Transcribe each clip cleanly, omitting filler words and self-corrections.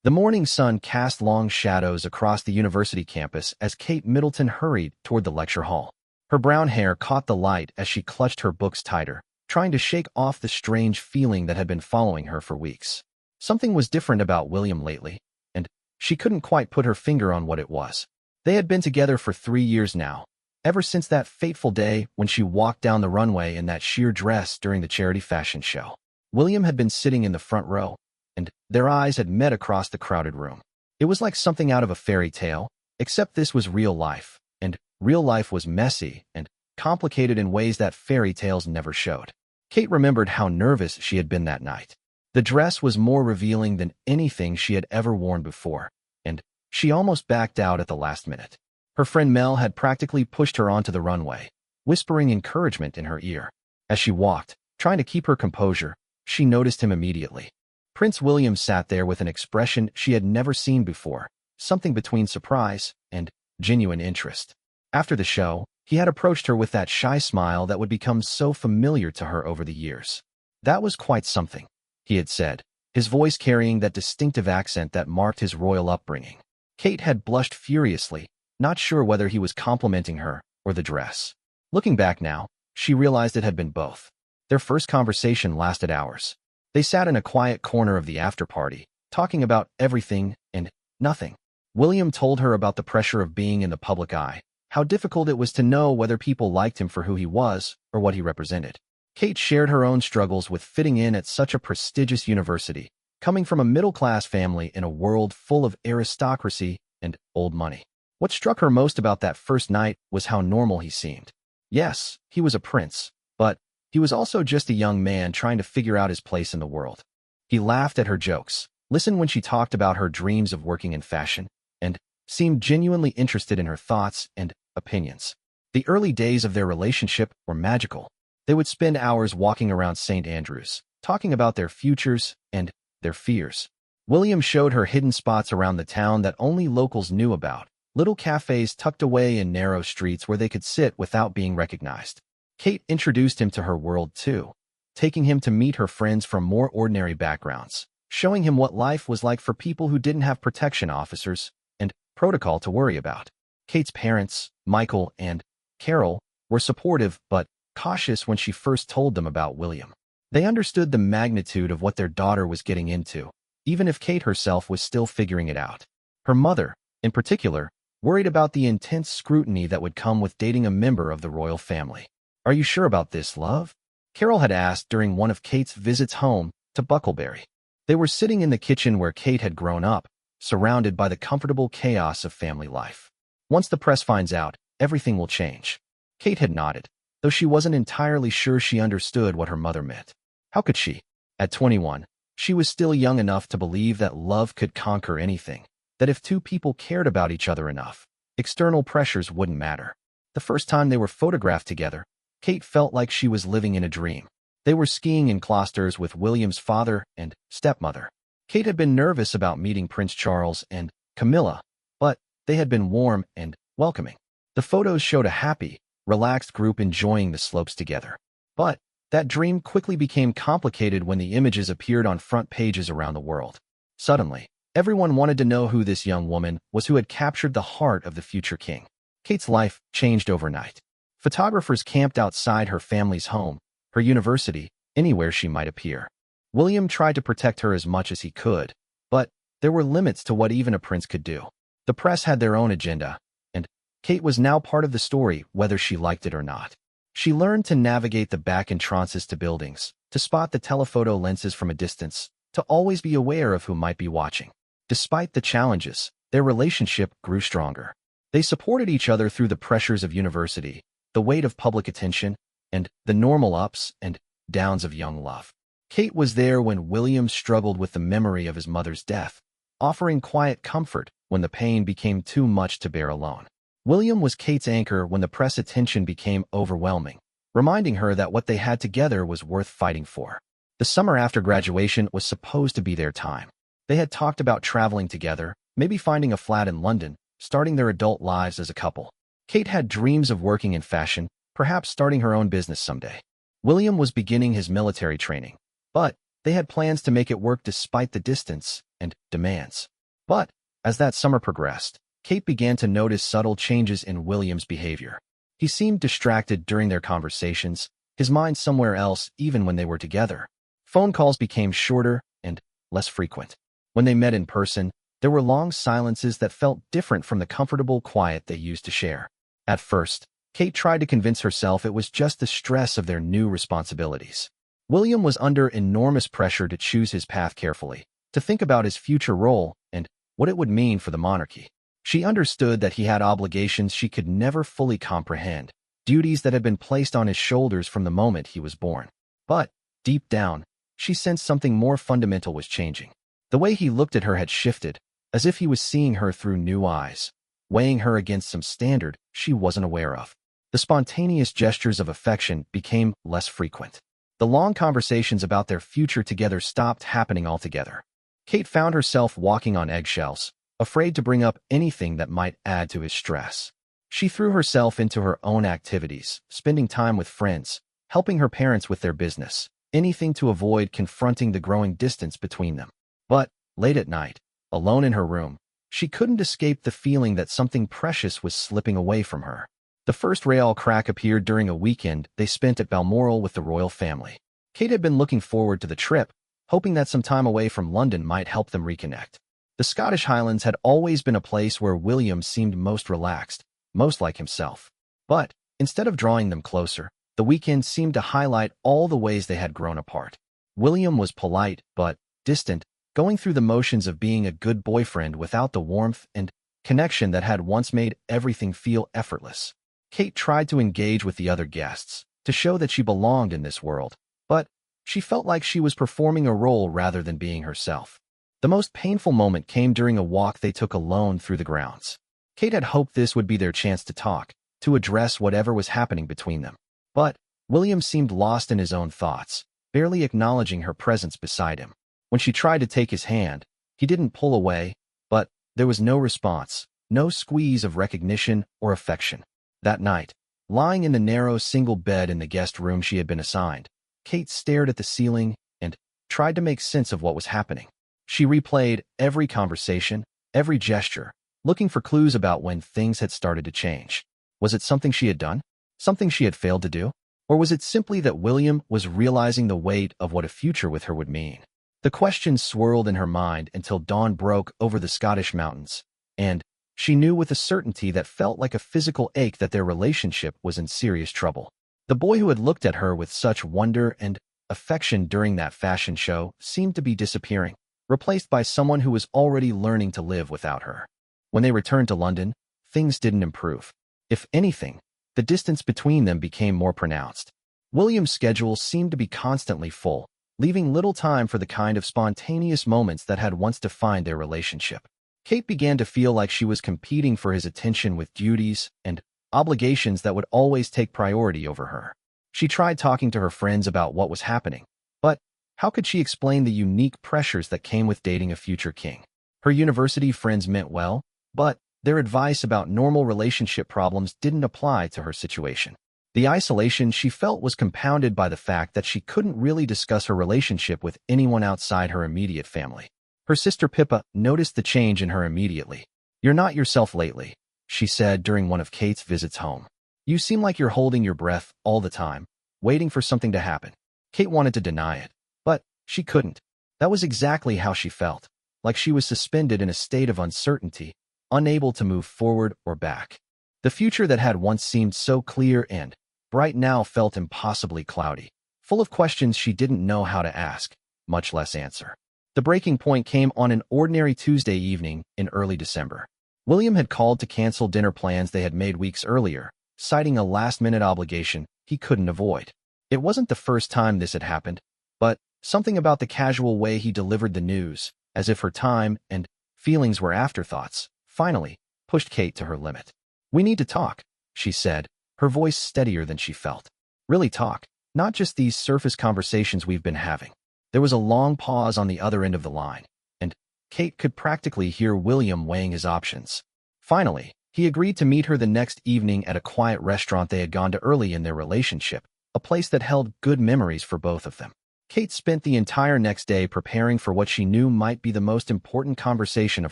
The morning sun cast long shadows across the university campus as Kate Middleton hurried toward the lecture hall. Her brown hair caught the light as she clutched her books tighter, trying to shake off the strange feeling that had been following her for weeks. Something was different about William lately, and she couldn't quite put her finger on what it was. They had been together for 3 years now, ever since that fateful day when she walked down the runway in that sheer dress during the charity fashion show. William had been sitting in the front row, and their eyes had met across the crowded room. It was like something out of a fairy tale, except this was real life, and real life was messy and complicated in ways that fairy tales never showed. Kate remembered how nervous she had been that night. The dress was more revealing than anything she had ever worn before, and she almost backed out at the last minute. Her friend Mel had practically pushed her onto the runway, whispering encouragement in her ear. As she walked, trying to keep her composure, she noticed him immediately. Prince William sat there with an expression she had never seen before, something between surprise and genuine interest. After the show, he had approached her with that shy smile that would become so familiar to her over the years. "That was quite something," he had said, his voice carrying that distinctive accent that marked his royal upbringing. Kate had blushed furiously, not sure whether he was complimenting her or the dress. Looking back now, she realized it had been both. Their first conversation lasted hours. They sat in a quiet corner of the after-party, talking about everything and nothing. William told her about the pressure of being in the public eye, how difficult it was to know whether people liked him for who he was or what he represented. Kate shared her own struggles with fitting in at such a prestigious university, coming from a middle-class family in a world full of aristocracy and old money. What struck her most about that first night was how normal he seemed. Yes, he was a prince, but he was also just a young man trying to figure out his place in the world. He laughed at her jokes, listened when she talked about her dreams of working in fashion, and seemed genuinely interested in her thoughts and opinions. The early days of their relationship were magical. They would spend hours walking around St. Andrews, talking about their futures and their fears. William showed her hidden spots around the town that only locals knew about, little cafes tucked away in narrow streets where they could sit without being recognized. Kate introduced him to her world too, taking him to meet her friends from more ordinary backgrounds, showing him what life was like for people who didn't have protection officers and protocol to worry about. Kate's parents, Michael and Carol, were supportive but cautious when she first told them about William. They understood the magnitude of what their daughter was getting into, even if Kate herself was still figuring it out. Her mother, in particular, worried about the intense scrutiny that would come with dating a member of the royal family. "Are you sure about this, love?" Carol had asked during one of Kate's visits home to Bucklebury. They were sitting in the kitchen where Kate had grown up, surrounded by the comfortable chaos of family life. "Once the press finds out, everything will change." Kate had nodded, though she wasn't entirely sure she understood what her mother meant. How could she? At 21, she was still young enough to believe that love could conquer anything, that if two people cared about each other enough, external pressures wouldn't matter. The first time they were photographed together, Kate felt like she was living in a dream. They were skiing in Closters with William's father and stepmother. Kate had been nervous about meeting Prince Charles and Camilla, but they had been warm and welcoming. The photos showed a happy, relaxed group enjoying the slopes together. But that dream quickly became complicated when the images appeared on front pages around the world. Suddenly, everyone wanted to know who this young woman was who had captured the heart of the future king. Kate's life changed overnight. Photographers camped outside her family's home, her university, anywhere she might appear. William tried to protect her as much as he could, but there were limits to what even a prince could do. The press had their own agenda, and Kate was now part of the story whether she liked it or not. She learned to navigate the back entrances to buildings, to spot the telephoto lenses from a distance, to always be aware of who might be watching. Despite the challenges, their relationship grew stronger. They supported each other through the pressures of university, the weight of public attention, and the normal ups and downs of young love. Kate was there when William struggled with the memory of his mother's death, offering quiet comfort when the pain became too much to bear alone. William was Kate's anchor when the press attention became overwhelming, reminding her that what they had together was worth fighting for. The summer after graduation was supposed to be their time. They had talked about traveling together, maybe finding a flat in London, starting their adult lives as a couple. Kate had dreams of working in fashion, perhaps starting her own business someday. William was beginning his military training, but They had plans to make it work despite the distance and demands. But as that summer progressed, Kate began to notice subtle changes in William's behavior. He seemed distracted during their conversations, his mind somewhere else even when they were together. Phone calls became shorter and less frequent. When they met in person, there were long silences that felt different from the comfortable quiet they used to share. At first, Kate tried to convince herself it was just the stress of their new responsibilities. William was under enormous pressure to choose his path carefully, to think about his future role and what it would mean for the monarchy. She understood that he had obligations she could never fully comprehend, duties that had been placed on his shoulders from the moment he was born. But, deep down, she sensed something more fundamental was changing. The way he looked at her had shifted, as if he was seeing her through new eyes, weighing her against some standard she wasn't aware of. The spontaneous gestures of affection became less frequent. The long conversations about their future together stopped happening altogether. Kate found herself walking on eggshells, afraid to bring up anything that might add to his stress. She threw herself into her own activities, spending time with friends, helping her parents with their business, anything to avoid confronting the growing distance between them. But, late at night, alone in her room, she couldn't escape the feeling that something precious was slipping away from her. The first real crack appeared during a weekend they spent at Balmoral with the royal family. Kate had been looking forward to the trip, hoping that some time away from London might help them reconnect. The Scottish Highlands had always been a place where William seemed most relaxed, most like himself. But, instead of drawing them closer, the weekend seemed to highlight all the ways they had grown apart. William was polite, but distant, going through the motions of being a good boyfriend without the warmth and connection that had once made everything feel effortless. Kate tried to engage with the other guests, to show that she belonged in this world, but she felt like she was performing a role rather than being herself. The most painful moment came during a walk they took alone through the grounds. Kate had hoped this would be their chance to talk, to address whatever was happening between them. But William seemed lost in his own thoughts, barely acknowledging her presence beside him. When she tried to take his hand, he didn't pull away, but there was no response, no squeeze of recognition or affection. That night, lying in the narrow single bed in the guest room she had been assigned, Kate stared at the ceiling and tried to make sense of what was happening. She replayed every conversation, every gesture, looking for clues about when things had started to change. Was it something she had done? Something she had failed to do? Or was it simply that William was realizing the weight of what a future with her would mean? The questions swirled in her mind until dawn broke over the Scottish mountains, and she knew with a certainty that felt like a physical ache that their relationship was in serious trouble. The boy who had looked at her with such wonder and affection during that fashion show seemed to be disappearing, replaced by someone who was already learning to live without her. When they returned to London, things didn't improve. If anything, the distance between them became more pronounced. William's schedule seemed to be constantly full, leaving little time for the kind of spontaneous moments that had once defined their relationship. Kate began to feel like she was competing for his attention with duties and obligations that would always take priority over her. She tried talking to her friends about what was happening, but how could she explain the unique pressures that came with dating a future king? Her university friends meant well, but their advice about normal relationship problems didn't apply to her situation. The isolation she felt was compounded by the fact that she couldn't really discuss her relationship with anyone outside her immediate family. Her sister Pippa noticed the change in her immediately. "You're not yourself lately," she said during one of Kate's visits home. "You seem like you're holding your breath all the time, waiting for something to happen." Kate wanted to deny it, but she couldn't. That was exactly how she felt, like she was suspended in a state of uncertainty, unable to move forward or back. The future that had once seemed so clear and bright now felt impossibly cloudy, full of questions she didn't know how to ask, much less answer. The breaking point came on an ordinary Tuesday evening in early December. William had called to cancel dinner plans they had made weeks earlier, citing a last-minute obligation he couldn't avoid. It wasn't the first time this had happened, but something about the casual way he delivered the news, as if her time and feelings were afterthoughts, finally pushed Kate to her limit. "We need to talk," she said, her voice steadier than she felt. "Really talk, not just these surface conversations we've been having." There was a long pause on the other end of the line, and Kate could practically hear William weighing his options. Finally, he agreed to meet her the next evening at a quiet restaurant they had gone to early in their relationship, a place that held good memories for both of them. Kate spent the entire next day preparing for what she knew might be the most important conversation of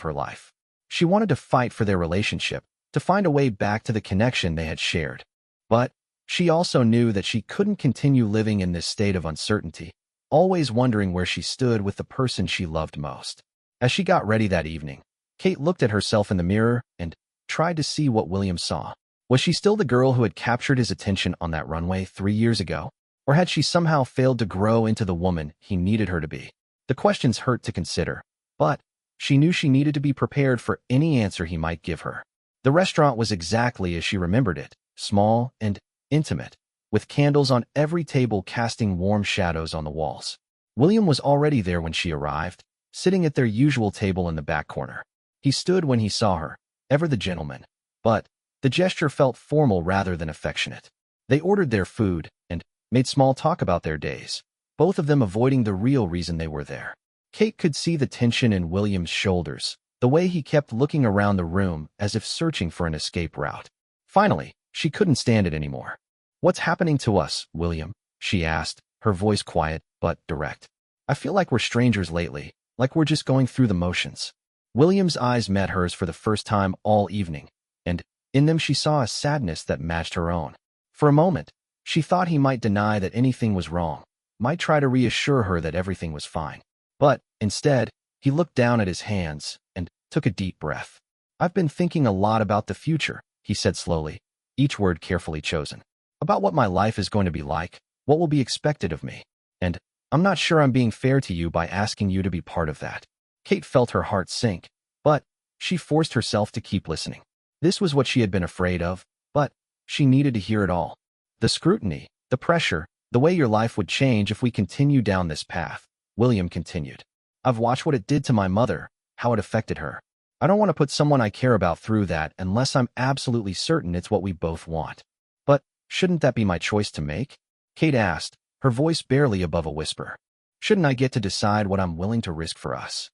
her life. She wanted to fight for their relationship, to find a way back to the connection they had shared. But she also knew that she couldn't continue living in this state of uncertainty, always wondering where she stood with the person she loved most. As she got ready that evening, Kate looked at herself in the mirror and tried to see what William saw. Was she still the girl who had captured his attention on that runway 3 years ago? Or had she somehow failed to grow into the woman he needed her to be? The questions hurt to consider, but she knew she needed to be prepared for any answer he might give her. The restaurant was exactly as she remembered it, small and intimate, with candles on every table casting warm shadows on the walls. William was already there when she arrived, sitting at their usual table in the back corner. He stood when he saw her, ever the gentleman, but the gesture felt formal rather than affectionate. They ordered their food and made small talk about their days, both of them avoiding the real reason they were there. Kate could see the tension in William's shoulders, the way he kept looking around the room as if searching for an escape route. Finally, she couldn't stand it anymore. "What's happening to us, William?" she asked, her voice quiet but direct. "I feel like we're strangers lately, like we're just going through the motions." William's eyes met hers for the first time all evening, and in them she saw a sadness that matched her own. For a moment, she thought he might deny that anything was wrong, might try to reassure her that everything was fine. But instead, he looked down at his hands and took a deep breath. "I've been thinking a lot about the future," he said slowly, each word carefully chosen. "About what my life is going to be like, what will be expected of me. And I'm not sure I'm being fair to you by asking you to be part of that." Kate felt her heart sink, but she forced herself to keep listening. This was what she had been afraid of, but she needed to hear it all. "The scrutiny, the pressure, the way your life would change if we continue down this path," William continued. "I've watched what it did to my mother, how it affected her. I don't want to put someone I care about through that unless I'm absolutely certain it's what we both want." "But shouldn't that be my choice to make?" Kate asked, her voice barely above a whisper. "Shouldn't I get to decide what I'm willing to risk for us?"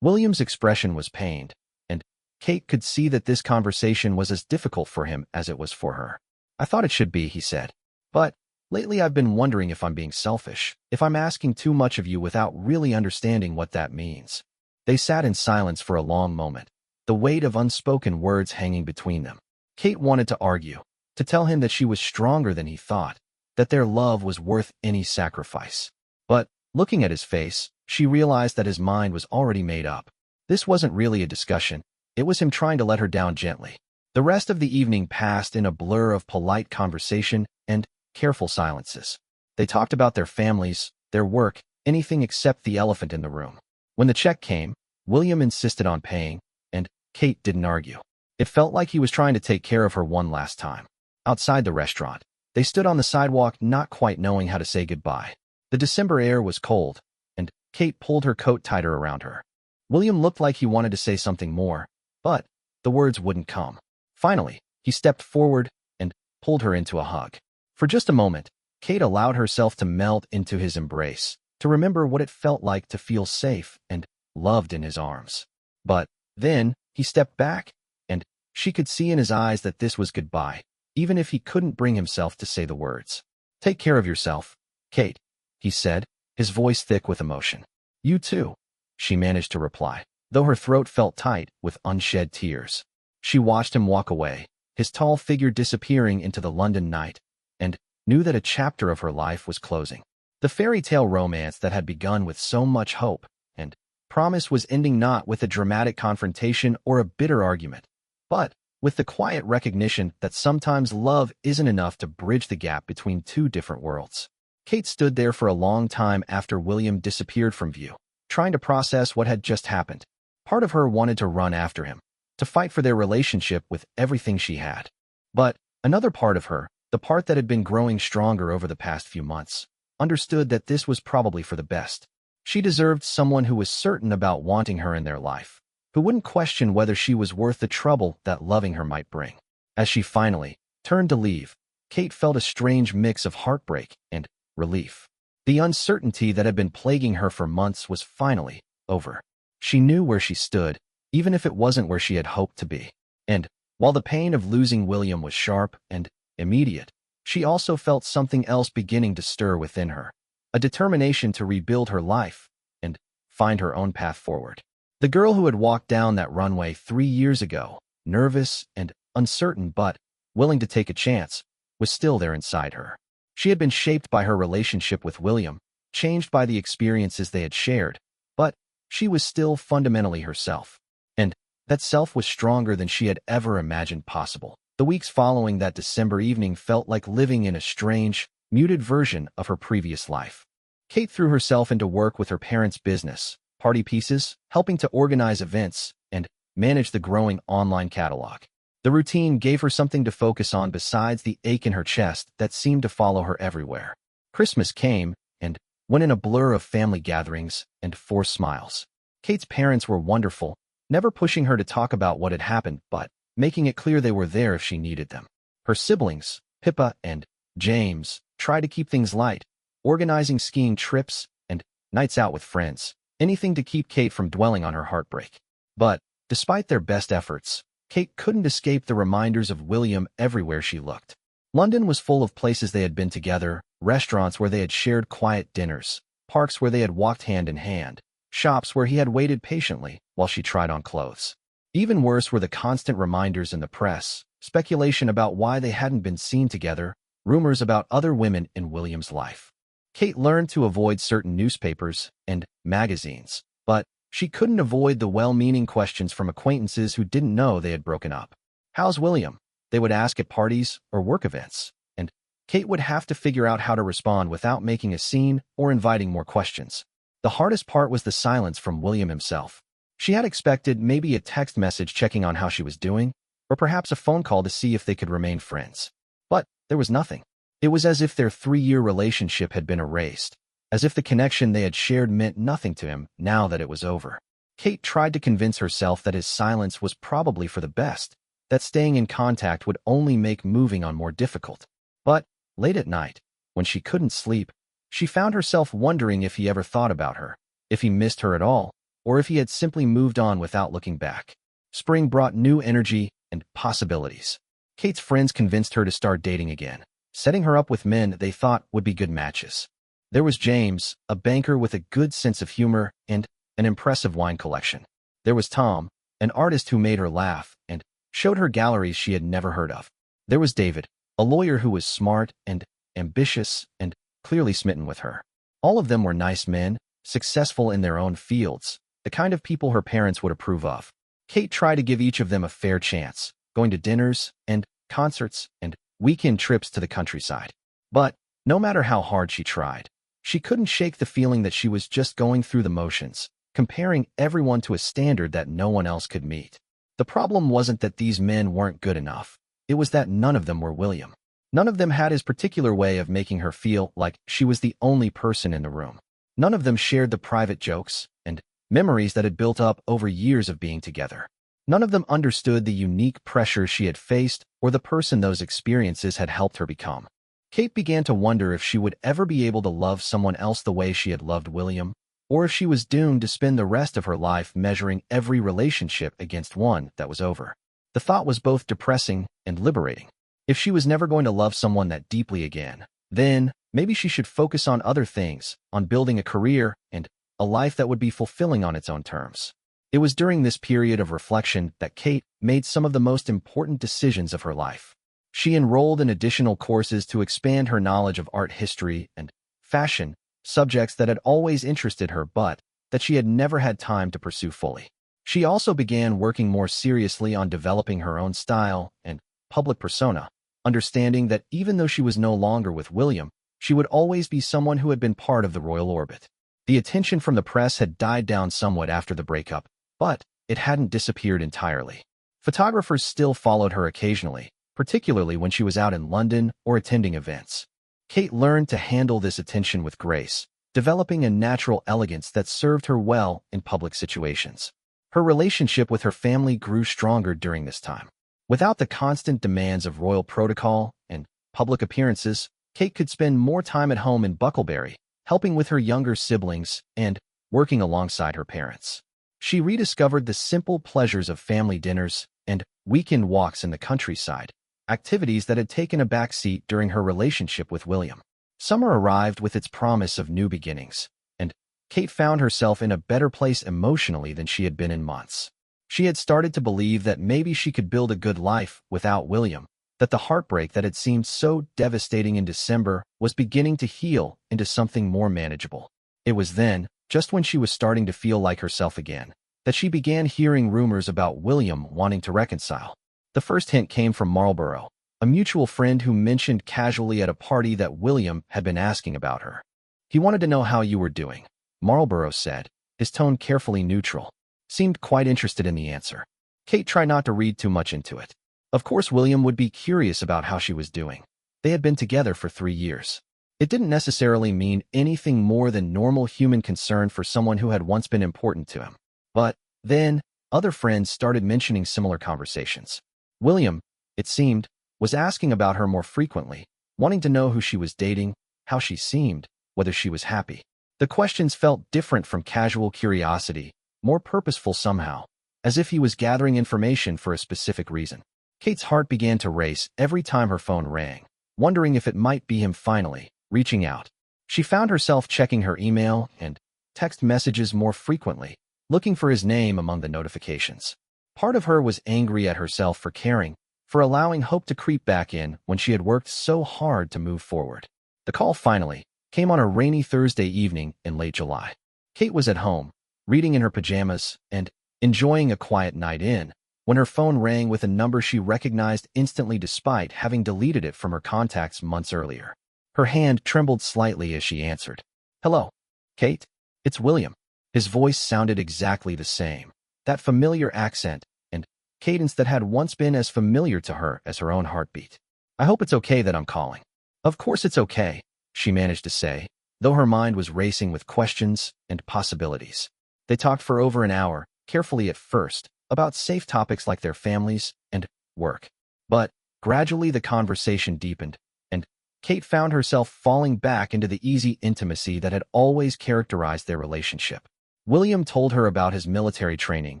William's expression was pained, and Kate could see that this conversation was as difficult for him as it was for her. "I thought it should be," he said. "But lately I've been wondering if I'm being selfish, if I'm asking too much of you without really understanding what that means." They sat in silence for a long moment, the weight of unspoken words hanging between them. Kate wanted to argue, to tell him that she was stronger than he thought, that their love was worth any sacrifice. But looking at his face, she realized that his mind was already made up. This wasn't really a discussion, it was him trying to let her down gently. The rest of the evening passed in a blur of polite conversation and careful silences. They talked about their families, their work, anything except the elephant in the room. When the check came, William insisted on paying, and Kate didn't argue. It felt like he was trying to take care of her one last time. Outside the restaurant, they stood on the sidewalk not quite knowing how to say goodbye. The December air was cold, and Kate pulled her coat tighter around her. William looked like he wanted to say something more, but the words wouldn't come. Finally, he stepped forward and pulled her into a hug. For just a moment, Kate allowed herself to melt into his embrace, to remember what it felt like to feel safe and loved in his arms. But then, he stepped back, and she could see in his eyes that this was goodbye, even if he couldn't bring himself to say the words. "Take care of yourself, Kate," he said, his voice thick with emotion. "You too," she managed to reply, though her throat felt tight with unshed tears. She watched him walk away, his tall figure disappearing into the London night, and knew that a chapter of her life was closing. The fairy tale romance that had begun with so much hope and promise was ending not with a dramatic confrontation or a bitter argument, but with the quiet recognition that sometimes love isn't enough to bridge the gap between two different worlds. Kate stood there for a long time after William disappeared from view, trying to process what had just happened. Part of her wanted to run after him, to fight for their relationship with everything she had. But another part of her, the part that had been growing stronger over the past few months, understood that this was probably for the best. She deserved someone who was certain about wanting her in their life, who wouldn't question whether she was worth the trouble that loving her might bring. As she finally turned to leave, Kate felt a strange mix of heartbreak and relief. The uncertainty that had been plaguing her for months was finally over. She knew where she stood, even if it wasn't where she had hoped to be. And while the pain of losing William was sharp and immediate, she also felt something else beginning to stir within her. a determination to rebuild her life and find her own path forward. The girl who had walked down that runway 3 years ago, nervous and uncertain but willing to take a chance, was still there inside her. She had been shaped by her relationship with William, changed by the experiences they had shared, but she was still fundamentally herself. And that self was stronger than she had ever imagined possible. The weeks following that December evening felt like living in a strange, muted version of her previous life. Kate threw herself into work with her parents' business, party pieces, helping to organize events, and manage the growing online catalog. The routine gave her something to focus on besides the ache in her chest that seemed to follow her everywhere. Christmas came and went in a blur of family gatherings and forced smiles. Kate's parents were wonderful, never pushing her to talk about what had happened, but making it clear they were there if she needed them. Her siblings, Pippa and James, tried to keep things light, organizing skiing trips and nights out with friends, anything to keep Kate from dwelling on her heartbreak. But despite their best efforts, Kate couldn't escape the reminders of William everywhere she looked. London was full of places they had been together, restaurants where they had shared quiet dinners, parks where they had walked hand in hand, shops where he had waited patiently while she tried on clothes. Even worse were the constant reminders in the press, speculation about why they hadn't been seen together, rumors about other women in William's life. Kate learned to avoid certain newspapers and magazines, but she couldn't avoid the well-meaning questions from acquaintances who didn't know they had broken up. "How's William?" they would ask at parties or work events, and Kate would have to figure out how to respond without making a scene or inviting more questions. The hardest part was the silence from William himself. She had expected maybe a text message checking on how she was doing, or perhaps a phone call to see if they could remain friends. But there was nothing. It was as if their 3-year relationship had been erased, as if the connection they had shared meant nothing to him now that it was over. Kate tried to convince herself that his silence was probably for the best, that staying in contact would only make moving on more difficult. But late at night, when she couldn't sleep, she found herself wondering if he ever thought about her, if he missed her at all, or if he had simply moved on without looking back. Spring brought new energy and possibilities. Kate's friends convinced her to start dating again, setting her up with men they thought would be good matches. There was James, a banker with a good sense of humor and an impressive wine collection. There was Tom, an artist who made her laugh and showed her galleries she had never heard of. There was David, a lawyer who was smart and ambitious and clearly smitten with her. All of them were nice men, successful in their own fields, the kind of people her parents would approve of. Kate tried to give each of them a fair chance, going to dinners and concerts and weekend trips to the countryside. But no matter how hard she tried, she couldn't shake the feeling that she was just going through the motions, comparing everyone to a standard that no one else could meet. The problem wasn't that these men weren't good enough. It was that none of them were William. None of them had his particular way of making her feel like she was the only person in the room. None of them shared the private jokes and memories that had built up over years of being together. None of them understood the unique pressure she had faced or the person those experiences had helped her become. Kate began to wonder if she would ever be able to love someone else the way she had loved William, or if she was doomed to spend the rest of her life measuring every relationship against one that was over. The thought was both depressing and liberating. If she was never going to love someone that deeply again, then maybe she should focus on other things, on building a career and a life that would be fulfilling on its own terms. It was during this period of reflection that Kate made some of the most important decisions of her life. She enrolled in additional courses to expand her knowledge of art history and fashion, subjects that had always interested her but that she had never had time to pursue fully. She also began working more seriously on developing her own style and public persona, understanding that even though she was no longer with William, she would always be someone who had been part of the royal orbit. The attention from the press had died down somewhat after the breakup, but it hadn't disappeared entirely. Photographers still followed her occasionally, particularly when she was out in London or attending events. Kate learned to handle this attention with grace, developing a natural elegance that served her well in public situations. Her relationship with her family grew stronger during this time. Without the constant demands of royal protocol and public appearances, Kate could spend more time at home in Bucklebury, helping with her younger siblings and working alongside her parents. She rediscovered the simple pleasures of family dinners and weekend walks in the countryside, activities that had taken a backseat during her relationship with William. Summer arrived with its promise of new beginnings, and Kate found herself in a better place emotionally than she had been in months. She had started to believe that maybe she could build a good life without William, that the heartbreak that had seemed so devastating in December was beginning to heal into something more manageable. It was then, just when she was starting to feel like herself again, that she began hearing rumors about William wanting to reconcile. The first hint came from Marlborough, a mutual friend who mentioned casually at a party that William had been asking about her. He wanted to know how you were doing, Marlborough said, his tone carefully neutral. Seemed quite interested in the answer. Kate tried not to read too much into it. Of course William would be curious about how she was doing. They had been together for 3 years. It didn't necessarily mean anything more than normal human concern for someone who had once been important to him. But then, other friends started mentioning similar conversations. William, it seemed, was asking about her more frequently, wanting to know who she was dating, how she seemed, whether she was happy. The questions felt different from casual curiosity, more purposeful somehow, as if he was gathering information for a specific reason. Kate's heart began to race every time her phone rang, wondering if it might be him finally, reaching out. She found herself checking her email and text messages more frequently, looking for his name among the notifications. Part of her was angry at herself for caring, for allowing hope to creep back in when she had worked so hard to move forward. The call finally came on a rainy Thursday evening in late July. Kate was at home, reading in her pajamas and enjoying a quiet night in, when her phone rang with a number she recognized instantly despite having deleted it from her contacts months earlier. Her hand trembled slightly as she answered. "Hello, Kate? It's William." His voice sounded exactly the same, that familiar accent and cadence that had once been as familiar to her as her own heartbeat. "I hope it's okay that I'm calling." "Of course it's okay," she managed to say, though her mind was racing with questions and possibilities. They talked for over an hour, carefully at first, about safe topics like their families and work. But gradually the conversation deepened, and Kate found herself falling back into the easy intimacy that had always characterized their relationship. William told her about his military training,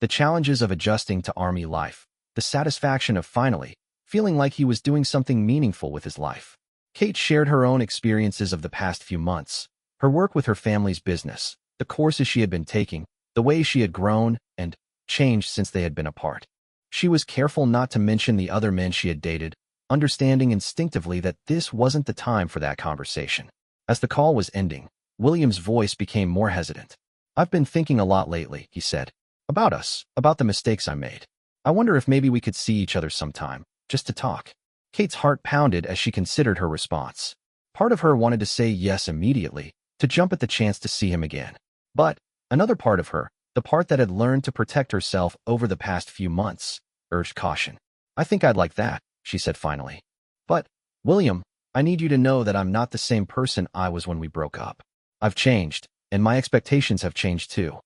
the challenges of adjusting to army life, the satisfaction of finally feeling like he was doing something meaningful with his life. Kate shared her own experiences of the past few months, her work with her family's business, the courses she had been taking, the way she had grown and changed since they had been apart. She was careful not to mention the other men she had dated, understanding instinctively that this wasn't the time for that conversation. As the call was ending, William's voice became more hesitant. "I've been thinking a lot lately," he said. "About us, about the mistakes I made. I wonder if maybe we could see each other sometime, just to talk." Kate's heart pounded as she considered her response. Part of her wanted to say yes immediately, to jump at the chance to see him again. But another part of her, the part that had learned to protect herself over the past few months, urged caution. "I think I'd like that," she said finally. "But, William, I need you to know that I'm not the same person I was when we broke up. I've changed, and my expectations have changed too."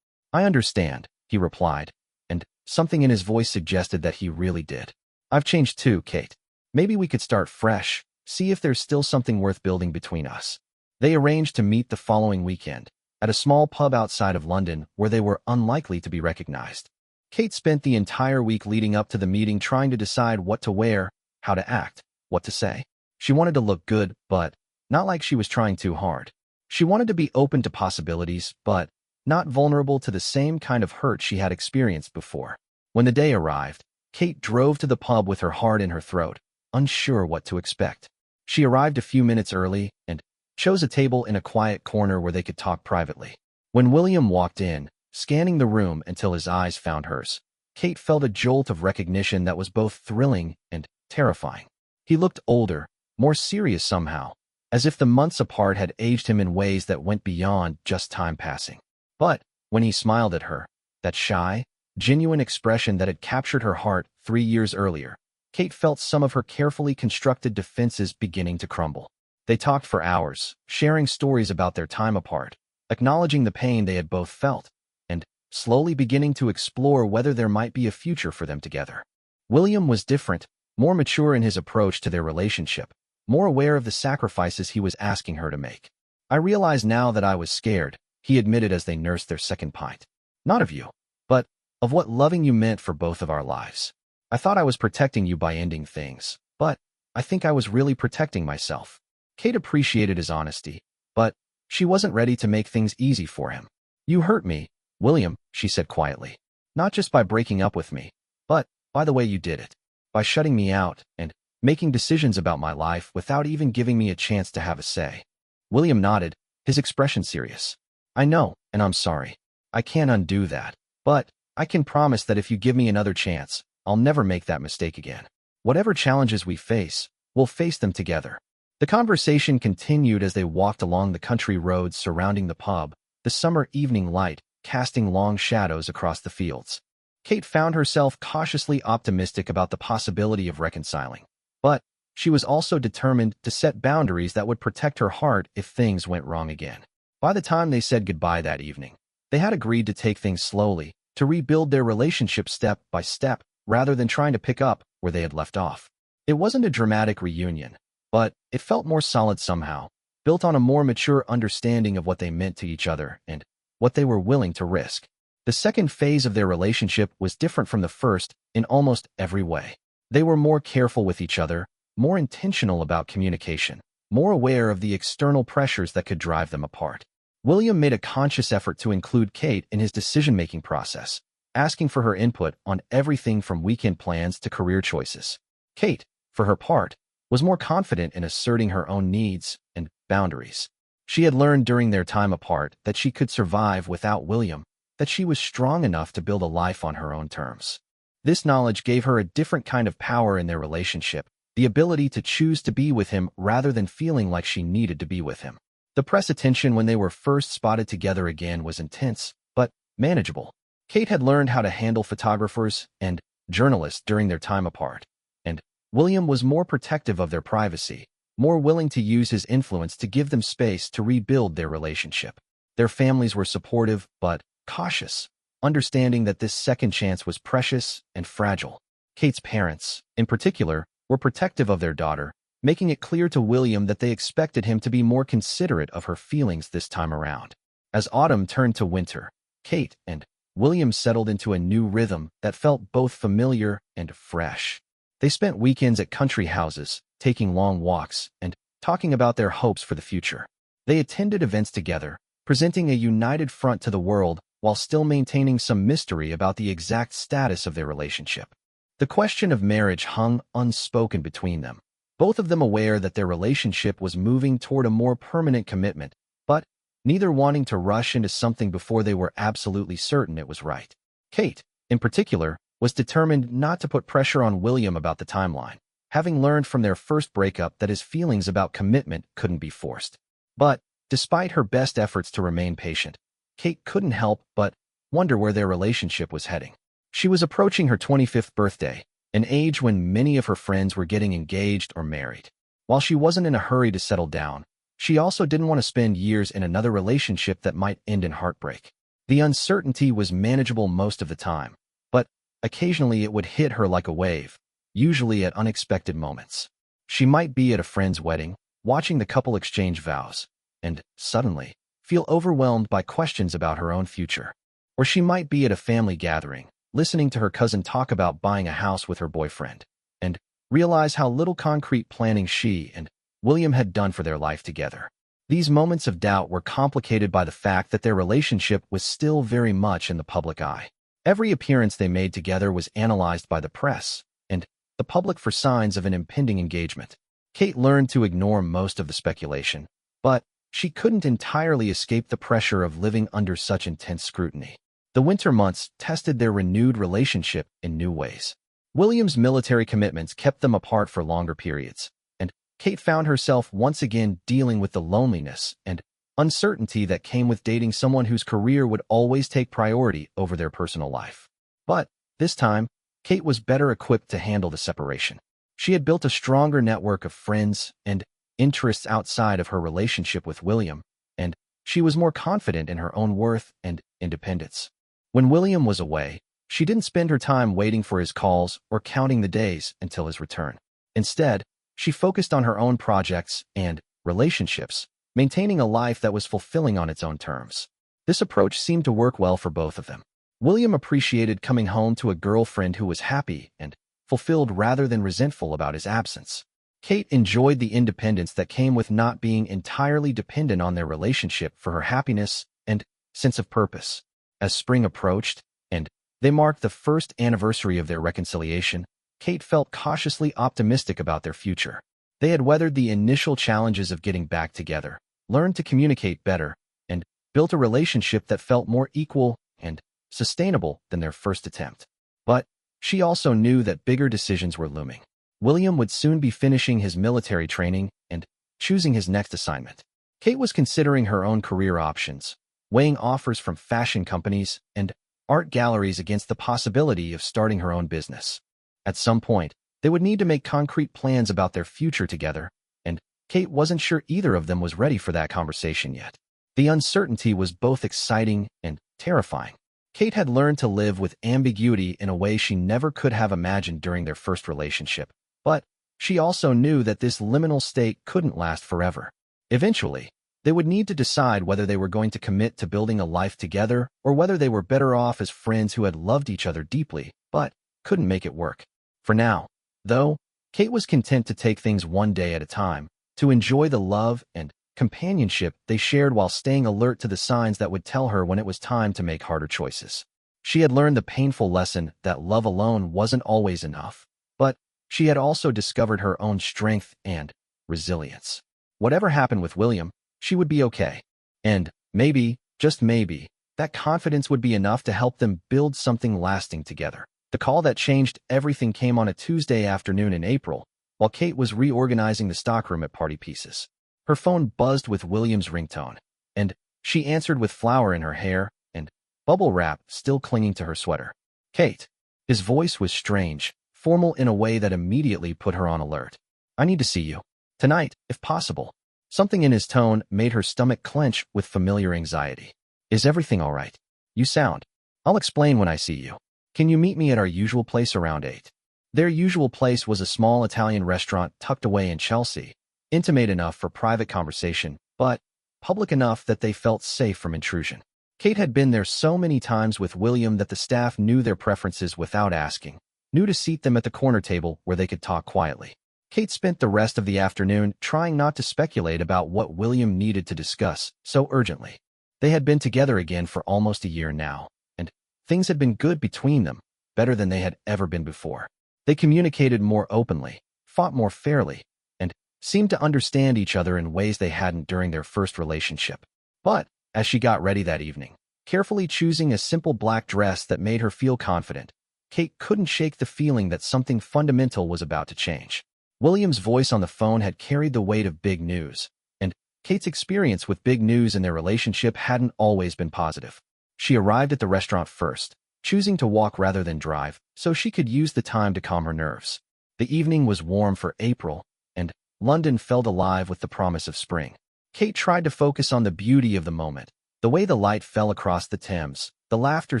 "I understand," he replied, and something in his voice suggested that he really did. "I've changed too, Kate. Maybe we could start fresh, see if there's still something worth building between us." They arranged to meet the following weekend, at a small pub outside of London where they were unlikely to be recognized. Kate spent the entire week leading up to the meeting trying to decide what to wear, how to act, what to say. She wanted to look good, but not like she was trying too hard. She wanted to be open to possibilities, but not vulnerable to the same kind of hurt she had experienced before. When the day arrived, Kate drove to the pub with her heart in her throat, unsure what to expect. She arrived a few minutes early and chose a table in a quiet corner where they could talk privately. When William walked in, scanning the room until his eyes found hers, Kate felt a jolt of recognition that was both thrilling and terrifying. He looked older, more serious somehow, as if the months apart had aged him in ways that went beyond just time passing. But when he smiled at her, that shy, genuine expression that had captured her heart 3 years earlier, Kate felt some of her carefully constructed defenses beginning to crumble. They talked for hours, sharing stories about their time apart, acknowledging the pain they had both felt, and slowly beginning to explore whether there might be a future for them together. William was different, more mature in his approach to their relationship, more aware of the sacrifices he was asking her to make. "I realize now that I was scared," he admitted as they nursed their second pint. "Not of you, but of what loving you meant for both of our lives. I thought I was protecting you by ending things, but I think I was really protecting myself." Kate appreciated his honesty, but she wasn't ready to make things easy for him. "You hurt me, William," she said quietly. "Not just by breaking up with me, but by the way you did it. By shutting me out and making decisions about my life without even giving me a chance to have a say." William nodded, his expression serious. "I know, and I'm sorry. I can't undo that. But I can promise that if you give me another chance, I'll never make that mistake again. Whatever challenges we face, we'll face them together." The conversation continued as they walked along the country roads surrounding the pub, the summer evening light casting long shadows across the fields. Kate found herself cautiously optimistic about the possibility of reconciling. But she was also determined to set boundaries that would protect her heart if things went wrong again. By the time they said goodbye that evening, they had agreed to take things slowly, to rebuild their relationship step by step, rather than trying to pick up where they had left off. It wasn't a dramatic reunion, but it felt more solid somehow, built on a more mature understanding of what they meant to each other and what they were willing to risk. The second phase of their relationship was different from the first in almost every way. They were more careful with each other, more intentional about communication, more aware of the external pressures that could drive them apart. William made a conscious effort to include Kate in his decision-making process, asking for her input on everything from weekend plans to career choices. Kate, for her part, was more confident in asserting her own needs and boundaries. She had learned during their time apart that she could survive without William, that she was strong enough to build a life on her own terms. This knowledge gave her a different kind of power in their relationship, the ability to choose to be with him rather than feeling like she needed to be with him. The press attention when they were first spotted together again was intense, but manageable. Kate had learned how to handle photographers and journalists during their time apart, and William was more protective of their privacy, more willing to use his influence to give them space to rebuild their relationship. Their families were supportive, but cautious, understanding that this second chance was precious and fragile. Kate's parents, in particular, were protective of their daughter, making it clear to William that they expected him to be more considerate of her feelings this time around. As autumn turned to winter, Kate and William settled into a new rhythm that felt both familiar and fresh. They spent weekends at country houses, taking long walks, and talking about their hopes for the future. They attended events together, presenting a united front to the world while still maintaining some mystery about the exact status of their relationship. The question of marriage hung unspoken between them, both of them aware that their relationship was moving toward a more permanent commitment, but neither wanting to rush into something before they were absolutely certain it was right. Kate, in particular, was determined not to put pressure on William about the timeline, having learned from their first breakup that his feelings about commitment couldn't be forced. But, despite her best efforts to remain patient, Kate couldn't help but wonder where their relationship was heading. She was approaching her 25th birthday, an age when many of her friends were getting engaged or married. While she wasn't in a hurry to settle down, she also didn't want to spend years in another relationship that might end in heartbreak. The uncertainty was manageable most of the time, but occasionally it would hit her like a wave, usually at unexpected moments. She might be at a friend's wedding, watching the couple exchange vows, and suddenly feel overwhelmed by questions about her own future. Or she might be at a family gathering, listening to her cousin talk about buying a house with her boyfriend, and realize how little concrete planning she and William had done for their life together. These moments of doubt were complicated by the fact that their relationship was still very much in the public eye. Every appearance they made together was analyzed by the press and the public for signs of an impending engagement. Kate learned to ignore most of the speculation, but she couldn't entirely escape the pressure of living under such intense scrutiny. The winter months tested their renewed relationship in new ways. William's military commitments kept them apart for longer periods, and Kate found herself once again dealing with the loneliness and uncertainty that came with dating someone whose career would always take priority over their personal life. But this time, Kate was better equipped to handle the separation. She had built a stronger network of friends and interests outside of her relationship with William, and she was more confident in her own worth and independence. When William was away, she didn't spend her time waiting for his calls or counting the days until his return. Instead, she focused on her own projects and relationships, maintaining a life that was fulfilling on its own terms. This approach seemed to work well for both of them. William appreciated coming home to a girlfriend who was happy and fulfilled rather than resentful about his absence. Kate enjoyed the independence that came with not being entirely dependent on their relationship for her happiness and sense of purpose. As spring approached, and they marked the first anniversary of their reconciliation, Kate felt cautiously optimistic about their future. They had weathered the initial challenges of getting back together, learned to communicate better, and built a relationship that felt more equal and sustainable than their first attempt. But she also knew that bigger decisions were looming. William would soon be finishing his military training and choosing his next assignment. Kate was considering her own career options, weighing offers from fashion companies and art galleries against the possibility of starting her own business. At some point, they would need to make concrete plans about their future together, and Kate wasn't sure either of them was ready for that conversation yet. The uncertainty was both exciting and terrifying. Kate had learned to live with ambiguity in a way she never could have imagined during their first relationship, but she also knew that this liminal state couldn't last forever. Eventually, they would need to decide whether they were going to commit to building a life together or whether they were better off as friends who had loved each other deeply but couldn't make it work. For now, though, Kate was content to take things one day at a time, to enjoy the love and companionship they shared while staying alert to the signs that would tell her when it was time to make harder choices. She had learned the painful lesson that love alone wasn't always enough, but she had also discovered her own strength and resilience. Whatever happened with William, she would be okay. And maybe, just maybe, that confidence would be enough to help them build something lasting together. The call that changed everything came on a Tuesday afternoon in April, while Kate was reorganizing the stockroom at Party Pieces. Her phone buzzed with William's ringtone, and she answered with flour in her hair and bubble wrap still clinging to her sweater. Kate. His voice was strange, formal in a way that immediately put her on alert. I need to see you. Tonight, if possible. Something in his tone made her stomach clench with familiar anxiety. Is everything all right? You sound. I'll explain when I see you. Can you meet me at our usual place around 8? Their usual place was a small Italian restaurant tucked away in Chelsea, intimate enough for private conversation, but public enough that they felt safe from intrusion. Kate had been there so many times with William that the staff knew their preferences without asking, knew to seat them at the corner table where they could talk quietly. Kate spent the rest of the afternoon trying not to speculate about what William needed to discuss so urgently. They had been together again for almost a year now, and things had been good between them, better than they had ever been before. They communicated more openly, fought more fairly, and seemed to understand each other in ways they hadn't during their first relationship. But, as she got ready that evening, carefully choosing a simple black dress that made her feel confident, Kate couldn't shake the feeling that something fundamental was about to change. William's voice on the phone had carried the weight of big news, and Kate's experience with big news in their relationship hadn't always been positive. She arrived at the restaurant first, choosing to walk rather than drive, so she could use the time to calm her nerves. The evening was warm for April, and London felt alive with the promise of spring. Kate tried to focus on the beauty of the moment, the way the light fell across the Thames, the laughter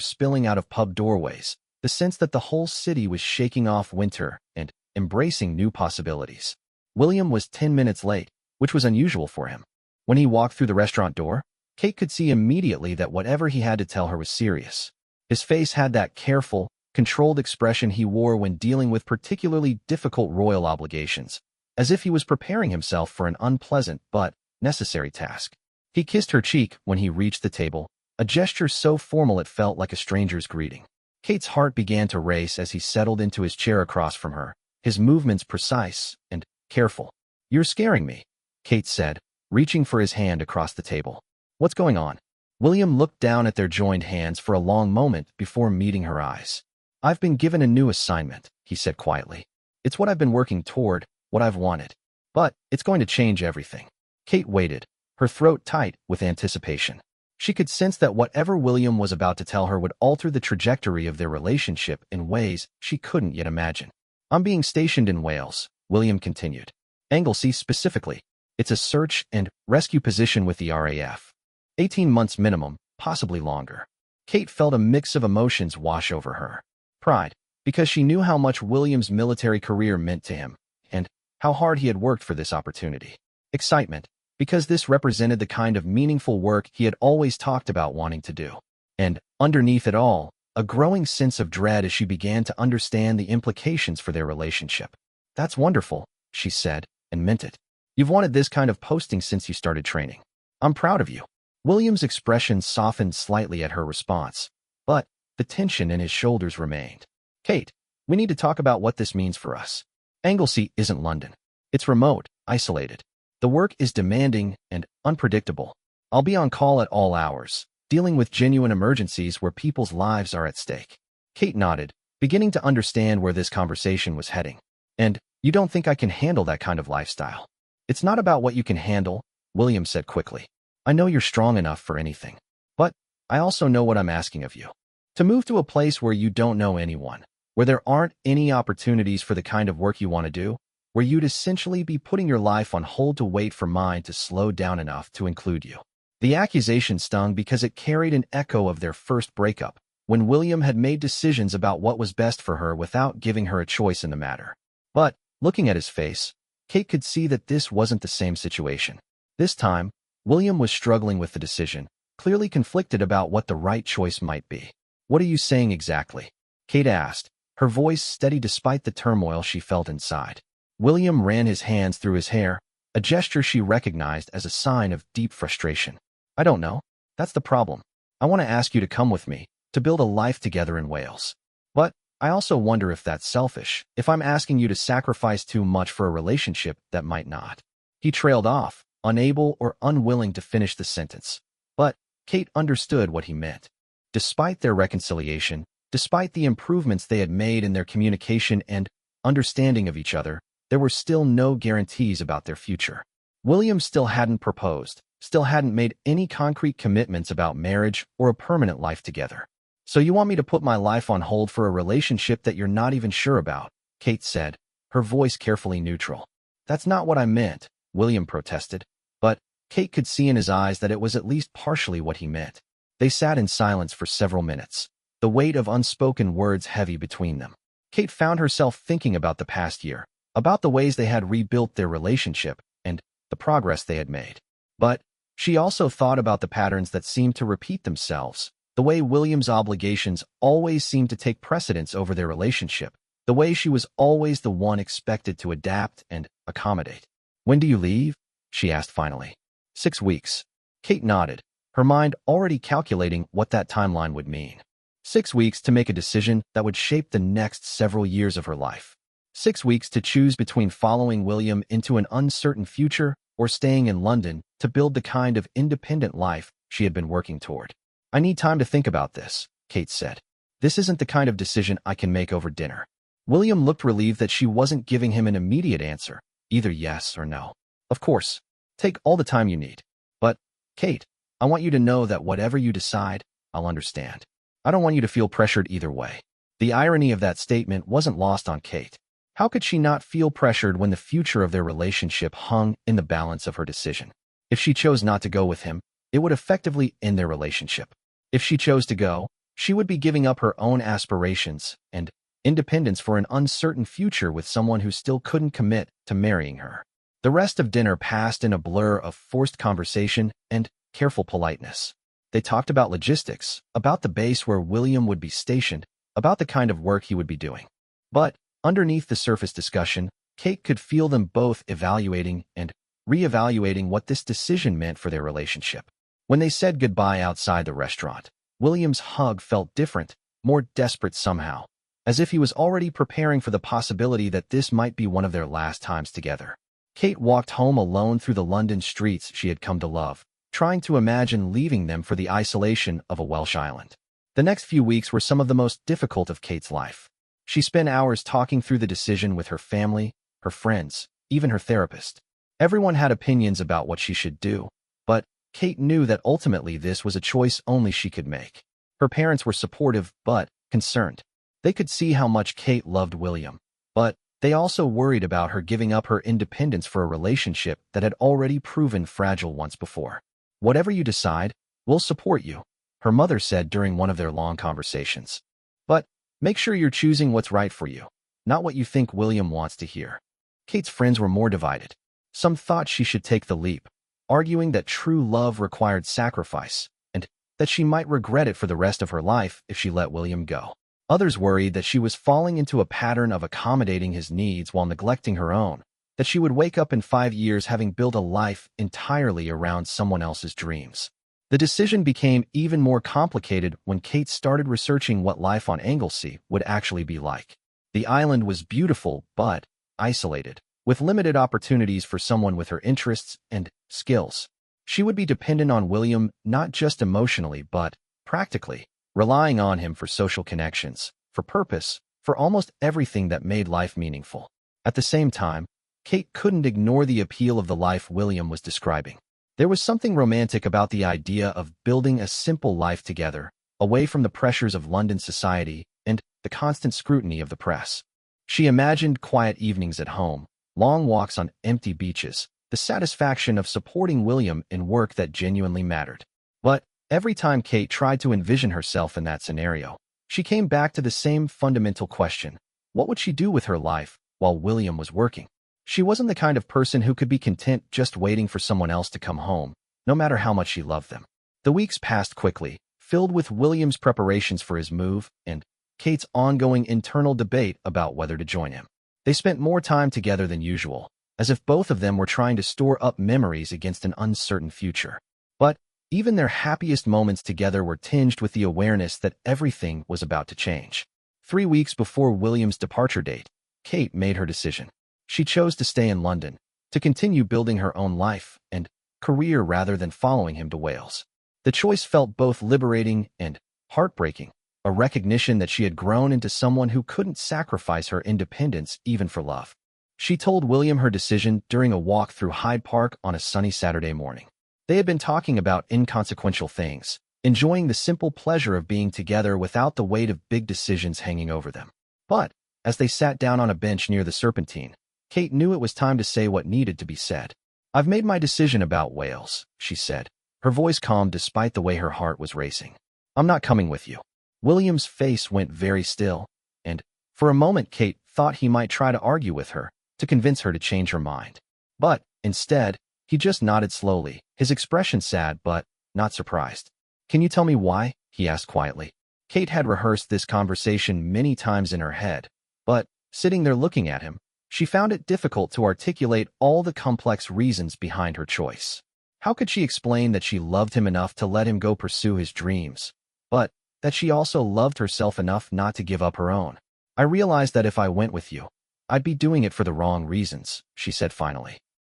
spilling out of pub doorways, the sense that the whole city was shaking off winter and embracing new possibilities. William was 10 minutes late, which was unusual for him. When he walked through the restaurant door, Kate could see immediately that whatever he had to tell her was serious. His face had that careful, controlled expression he wore when dealing with particularly difficult royal obligations, as if he was preparing himself for an unpleasant but necessary task. He kissed her cheek when he reached the table, a gesture so formal it felt like a stranger's greeting. Kate's heart began to race as he settled into his chair across from her, his movements precise and careful. You're scaring me, Kate said, reaching for his hand across the table. What's going on? William looked down at their joined hands for a long moment before meeting her eyes. I've been given a new assignment, he said quietly. It's what I've been working toward, what I've wanted. But it's going to change everything. Kate waited, her throat tight with anticipation. She could sense that whatever William was about to tell her would alter the trajectory of their relationship in ways she couldn't yet imagine. I'm being stationed in Wales, William continued. Anglesey specifically. It's a search and rescue position with the RAF. 18 months minimum, possibly longer. Kate felt a mix of emotions wash over her. Pride, because she knew how much William's military career meant to him, and how hard he had worked for this opportunity. Excitement, because this represented the kind of meaningful work he had always talked about wanting to do. And, underneath it all, a growing sense of dread as she began to understand the implications for their relationship. That's wonderful, she said, and meant it. You've wanted this kind of posting since you started training. I'm proud of you. William's expression softened slightly at her response, but the tension in his shoulders remained. Kate, we need to talk about what this means for us. Anglesey isn't London. It's remote, isolated. The work is demanding and unpredictable. I'll be on call at all hours, dealing with genuine emergencies where people's lives are at stake. Kate nodded, beginning to understand where this conversation was heading. And you don't think I can handle that kind of lifestyle? It's not about what you can handle, William said quickly. I know you're strong enough for anything. But I also know what I'm asking of you. To move to a place where you don't know anyone, where there aren't any opportunities for the kind of work you want to do, where you'd essentially be putting your life on hold to wait for mine to slow down enough to include you. The accusation stung because it carried an echo of their first breakup, when William had made decisions about what was best for her without giving her a choice in the matter. But, looking at his face, Kate could see that this wasn't the same situation. This time, William was struggling with the decision, clearly conflicted about what the right choice might be. What are you saying exactly? Kate asked, her voice steady despite the turmoil she felt inside. William ran his hands through his hair, a gesture she recognized as a sign of deep frustration. I don't know. That's the problem. I want to ask you to come with me, to build a life together in Wales. But I also wonder if that's selfish, if I'm asking you to sacrifice too much for a relationship that might not. He trailed off, unable or unwilling to finish the sentence. But Kate understood what he meant. Despite their reconciliation, despite the improvements they had made in their communication and understanding of each other, there were still no guarantees about their future. William still hadn't proposed, still hadn't made any concrete commitments about marriage or a permanent life together. So you want me to put my life on hold for a relationship that you're not even sure about, Kate said, her voice carefully neutral. That's not what I meant, William protested, but Kate could see in his eyes that it was at least partially what he meant. They sat in silence for several minutes, the weight of unspoken words heavy between them. Kate found herself thinking about the past year, about the ways they had rebuilt their relationship and the progress they had made. But she also thought about the patterns that seemed to repeat themselves, the way William's obligations always seemed to take precedence over their relationship, the way she was always the one expected to adapt and accommodate. When do you leave? She asked finally. 6 weeks. Kate nodded, her mind already calculating what that timeline would mean. 6 weeks to make a decision that would shape the next several years of her life. 6 weeks to choose between following William into an uncertain future or staying in London to build the kind of independent life she had been working toward. I need time to think about this, Kate said. This isn't the kind of decision I can make over dinner. William looked relieved that she wasn't giving him an immediate answer, either yes or no. Of course, take all the time you need. But, Kate, I want you to know that whatever you decide, I'll understand. I don't want you to feel pressured either way. The irony of that statement wasn't lost on Kate. How could she not feel pressured when the future of their relationship hung in the balance of her decision? If she chose not to go with him, it would effectively end their relationship. If she chose to go, she would be giving up her own aspirations and independence for an uncertain future with someone who still couldn't commit to marrying her. The rest of dinner passed in a blur of forced conversation and careful politeness. They talked about logistics, about the base where William would be stationed, about the kind of work he would be doing. But underneath the surface discussion, Kate could feel them both evaluating and reevaluating what this decision meant for their relationship. When they said goodbye outside the restaurant, William's hug felt different, more desperate somehow, as if he was already preparing for the possibility that this might be one of their last times together. Kate walked home alone through the London streets she had come to love, trying to imagine leaving them for the isolation of a Welsh island. The next few weeks were some of the most difficult of Kate's life. She spent hours talking through the decision with her family, her friends, even her therapist. Everyone had opinions about what she should do, but Kate knew that ultimately this was a choice only she could make. Her parents were supportive but concerned. They could see how much Kate loved William, but they also worried about her giving up her independence for a relationship that had already proven fragile once before. Whatever you decide, we'll support you, her mother said during one of their long conversations. But make sure you're choosing what's right for you, not what you think William wants to hear. Kate's friends were more divided. Some thought she should take the leap, arguing that true love required sacrifice, and that she might regret it for the rest of her life if she let William go. Others worried that she was falling into a pattern of accommodating his needs while neglecting her own, that she would wake up in 5 years having built a life entirely around someone else's dreams. The decision became even more complicated when Kate started researching what life on Anglesey would actually be like. The island was beautiful but isolated, with limited opportunities for someone with her interests and skills. She would be dependent on William not just emotionally but practically, relying on him for social connections, for purpose, for almost everything that made life meaningful. At the same time, Kate couldn't ignore the appeal of the life William was describing. There was something romantic about the idea of building a simple life together, away from the pressures of London society and the constant scrutiny of the press. She imagined quiet evenings at home, long walks on empty beaches, the satisfaction of supporting William in work that genuinely mattered. But every time Kate tried to envision herself in that scenario, she came back to the same fundamental question: what would she do with her life while William was working? She wasn't the kind of person who could be content just waiting for someone else to come home, no matter how much she loved them. The weeks passed quickly, filled with William's preparations for his move and Kate's ongoing internal debate about whether to join him. They spent more time together than usual, as if both of them were trying to store up memories against an uncertain future. But even their happiest moments together were tinged with the awareness that everything was about to change. 3 weeks before William's departure date, Kate made her decision. She chose to stay in London, to continue building her own life and career rather than following him to Wales. The choice felt both liberating and heartbreaking, a recognition that she had grown into someone who couldn't sacrifice her independence even for love. She told William her decision during a walk through Hyde Park on a sunny Saturday morning. They had been talking about inconsequential things, enjoying the simple pleasure of being together without the weight of big decisions hanging over them. But as they sat down on a bench near the Serpentine, Kate knew it was time to say what needed to be said. "I've made my decision about Wales," she said, her voice calm despite the way her heart was racing. "I'm not coming with you." William's face went very still, and for a moment Kate thought he might try to argue with her, to convince her to change her mind. But instead, he just nodded slowly, his expression sad but not surprised. "Can you tell me why?" he asked quietly. Kate had rehearsed this conversation many times in her head, but sitting there looking at him, she found it difficult to articulate all the complex reasons behind her choice. How could she explain that she loved him enough to let him go pursue his dreams, but that she also loved herself enough not to give up her own? "I realized that if I went with you, I'd be doing it for the wrong reasons," she said finally.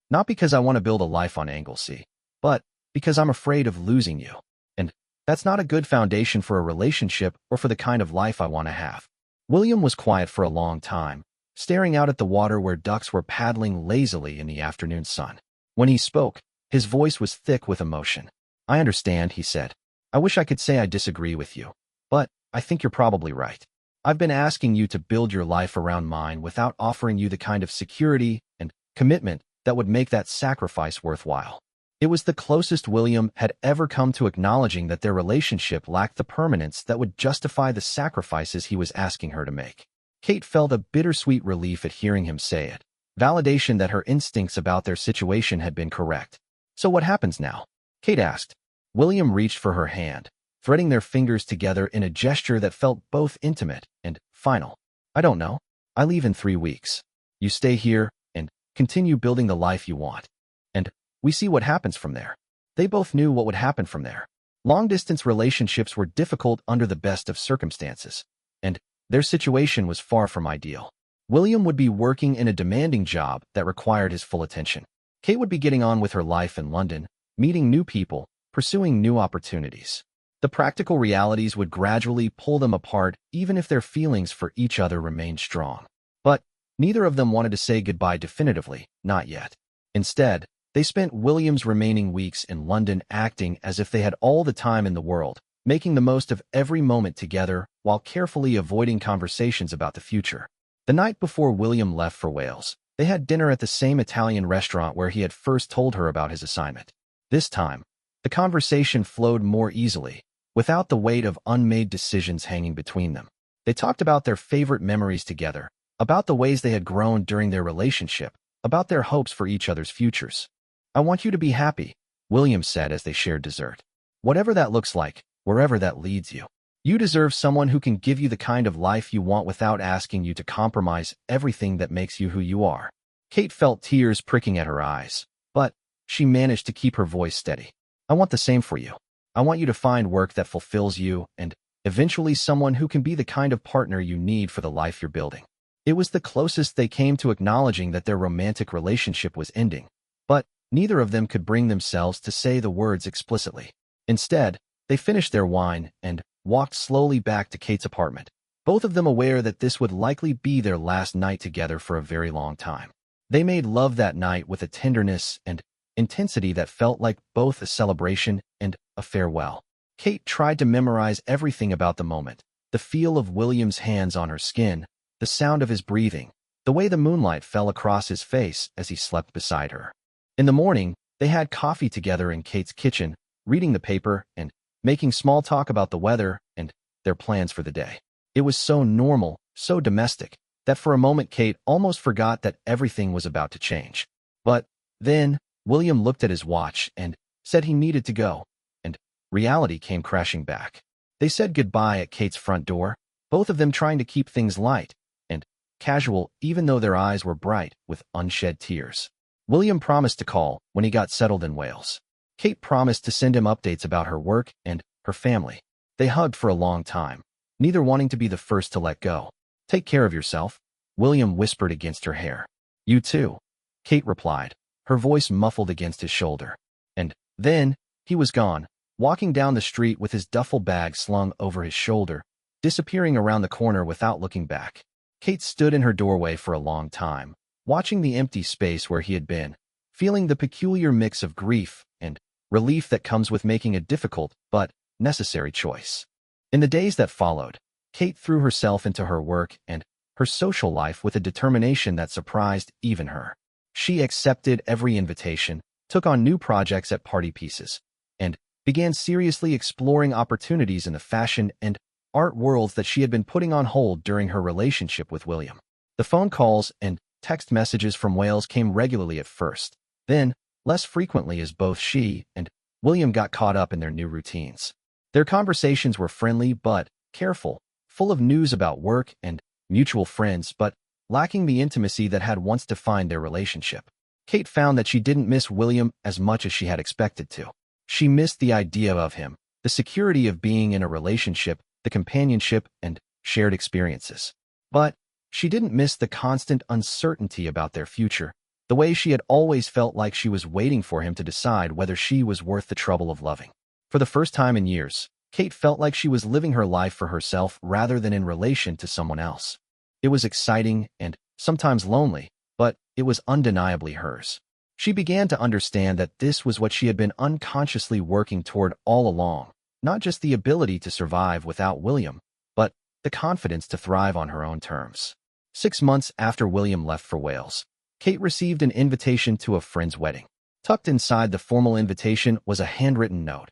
"Not because I want to build a life on Anglesey, but because I'm afraid of losing you. And that's not a good foundation for a relationship or for the kind of life I want to have." William was quiet for a long time, staring out at the water where ducks were paddling lazily in the afternoon sun. When he spoke, his voice was thick with emotion. "I understand," he said. "I wish I could say I disagree with you, but I think you're probably right. I've been asking you to build your life around mine without offering you the kind of security and commitment that would make that sacrifice worthwhile." It was the closest William had ever come to acknowledging that their relationship lacked the permanence that would justify the sacrifices he was asking her to make. Kate felt a bittersweet relief at hearing him say it, validation that her instincts about their situation had been correct. "So what happens now?" Kate asked. William reached for her hand, threading their fingers together in a gesture that felt both intimate and final. "I don't know. I leave in 3 weeks. You stay here and continue building the life you want. And we see what happens from there." They both knew what would happen from there. Long-distance relationships were difficult under the best of circumstances, and their situation was far from ideal. William would be working in a demanding job that required his full attention. Kate would be getting on with her life in London, meeting new people, pursuing new opportunities. The practical realities would gradually pull them apart even if their feelings for each other remained strong. But neither of them wanted to say goodbye definitively, not yet. Instead, they spent William's remaining weeks in London acting as if they had all the time in the world, making the most of every moment together while carefully avoiding conversations about the future. The night before William left for Wales, they had dinner at the same Italian restaurant where he had first told her about his assignment. This time, the conversation flowed more easily, without the weight of unmade decisions hanging between them. They talked about their favorite memories together, about the ways they had grown during their relationship, about their hopes for each other's futures. "I want you to be happy," William said as they shared dessert. "Whatever that looks like, wherever that leads you. You deserve someone who can give you the kind of life you want without asking you to compromise everything that makes you who you are." Kate felt tears pricking at her eyes, but she managed to keep her voice steady. I want the same for you. I want you to find work that fulfills you and eventually someone who can be the kind of partner you need for the life you're building. It was the closest they came to acknowledging that their romantic relationship was ending, but neither of them could bring themselves to say the words explicitly. Instead, they finished their wine and walked slowly back to Kate's apartment, both of them aware that this would likely be their last night together for a very long time. They made love that night with a tenderness and intensity that felt like both a celebration and a farewell. Kate tried to memorize everything about the moment, the feel of William's hands on her skin, the sound of his breathing, the way the moonlight fell across his face as he slept beside her. In the morning, they had coffee together in Kate's kitchen, reading the paper and making small talk about the weather and their plans for the day. It was so normal, so domestic, that for a moment Kate almost forgot that everything was about to change. But then, William looked at his watch and said he needed to go, and reality came crashing back. They said goodbye at Kate's front door, both of them trying to keep things light and casual even though their eyes were bright with unshed tears. William promised to call when he got settled in Wales. Kate promised to send him updates about her work and her family. They hugged for a long time, neither wanting to be the first to let go. Take care of yourself, William whispered against her hair. You too, Kate replied, her voice muffled against his shoulder. And then, he was gone, walking down the street with his duffel bag slung over his shoulder, disappearing around the corner without looking back. Kate stood in her doorway for a long time, watching the empty space where he had been, feeling the peculiar mix of grief and relief that comes with making a difficult but necessary choice. In the days that followed, Kate threw herself into her work and her social life with a determination that surprised even her. She accepted every invitation, took on new projects at party pieces, and began seriously exploring opportunities in the fashion and art worlds that she had been putting on hold during her relationship with William. The phone calls and text messages from Wales came regularly at first, then less frequently as both she and William got caught up in their new routines. Their conversations were friendly but careful, full of news about work and mutual friends, but lacking the intimacy that had once defined their relationship. Kate found that she didn't miss William as much as she had expected to. She missed the idea of him, the security of being in a relationship, the companionship and shared experiences. But she didn't miss the constant uncertainty about their future, the way she had always felt like she was waiting for him to decide whether she was worth the trouble of loving. For the first time in years, Kate felt like she was living her life for herself rather than in relation to someone else. It was exciting and sometimes lonely, but it was undeniably hers. She began to understand that this was what she had been unconsciously working toward all along, not just the ability to survive without William, but the confidence to thrive on her own terms. 6 months after William left for Wales, Kate received an invitation to a friend's wedding. Tucked inside the formal invitation was a handwritten note.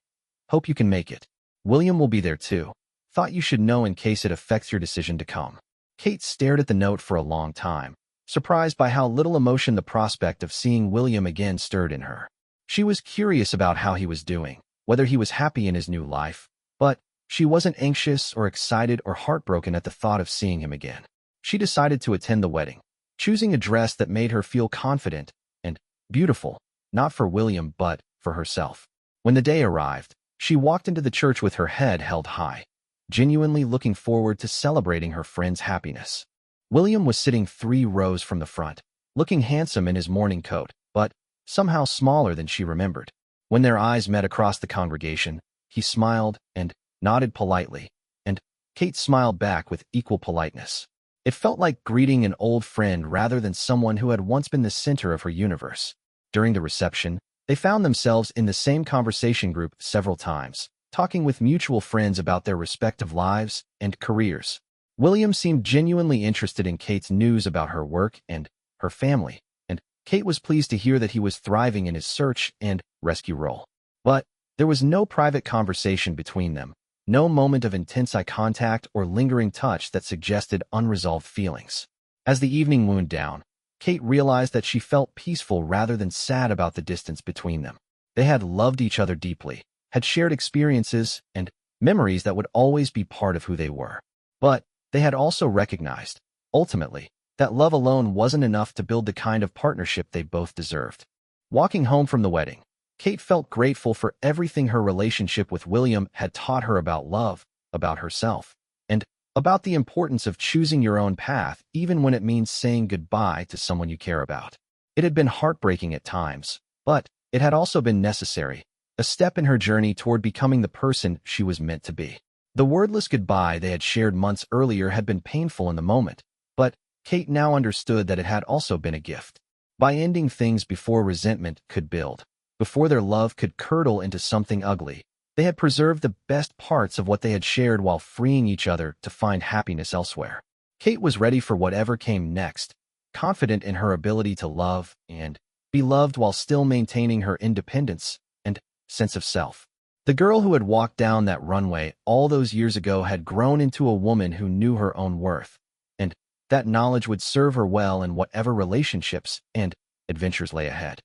Hope you can make it. William will be there too. Thought you should know in case it affects your decision to come. Kate stared at the note for a long time, surprised by how little emotion the prospect of seeing William again stirred in her. She was curious about how he was doing, whether he was happy in his new life, but she wasn't anxious or excited or heartbroken at the thought of seeing him again. She decided to attend the wedding, choosing a dress that made her feel confident and beautiful, not for William but for herself. When the day arrived, she walked into the church with her head held high, genuinely looking forward to celebrating her friend's happiness. William was sitting 3 rows from the front, looking handsome in his morning coat, but somehow smaller than she remembered. When their eyes met across the congregation, he smiled and nodded politely, and Kate smiled back with equal politeness. It felt like greeting an old friend rather than someone who had once been the center of her universe. During the reception, they found themselves in the same conversation group several times, talking with mutual friends about their respective lives and careers. William seemed genuinely interested in Kate's news about her work and her family, and Kate was pleased to hear that he was thriving in his search and rescue role. But there was no private conversation between them, no moment of intense eye contact or lingering touch that suggested unresolved feelings. As the evening wound down, Kate realized that she felt peaceful rather than sad about the distance between them. They had loved each other deeply, had shared experiences and memories that would always be part of who they were. But they had also recognized, ultimately, that love alone wasn't enough to build the kind of partnership they both deserved. Walking home from the wedding, Kate felt grateful for everything her relationship with William had taught her about love, about herself, and about the importance of choosing your own path even when it means saying goodbye to someone you care about. It had been heartbreaking at times, but it had also been necessary, a step in her journey toward becoming the person she was meant to be. The wordless goodbye they had shared months earlier had been painful in the moment, but Kate now understood that it had also been a gift. By ending things before resentment could build, before their love could curdle into something ugly, they had preserved the best parts of what they had shared while freeing each other to find happiness elsewhere. Kate was ready for whatever came next, confident in her ability to love and be loved while still maintaining her independence and sense of self. The girl who had walked down that runway all those years ago had grown into a woman who knew her own worth, and that knowledge would serve her well in whatever relationships and adventures lay ahead.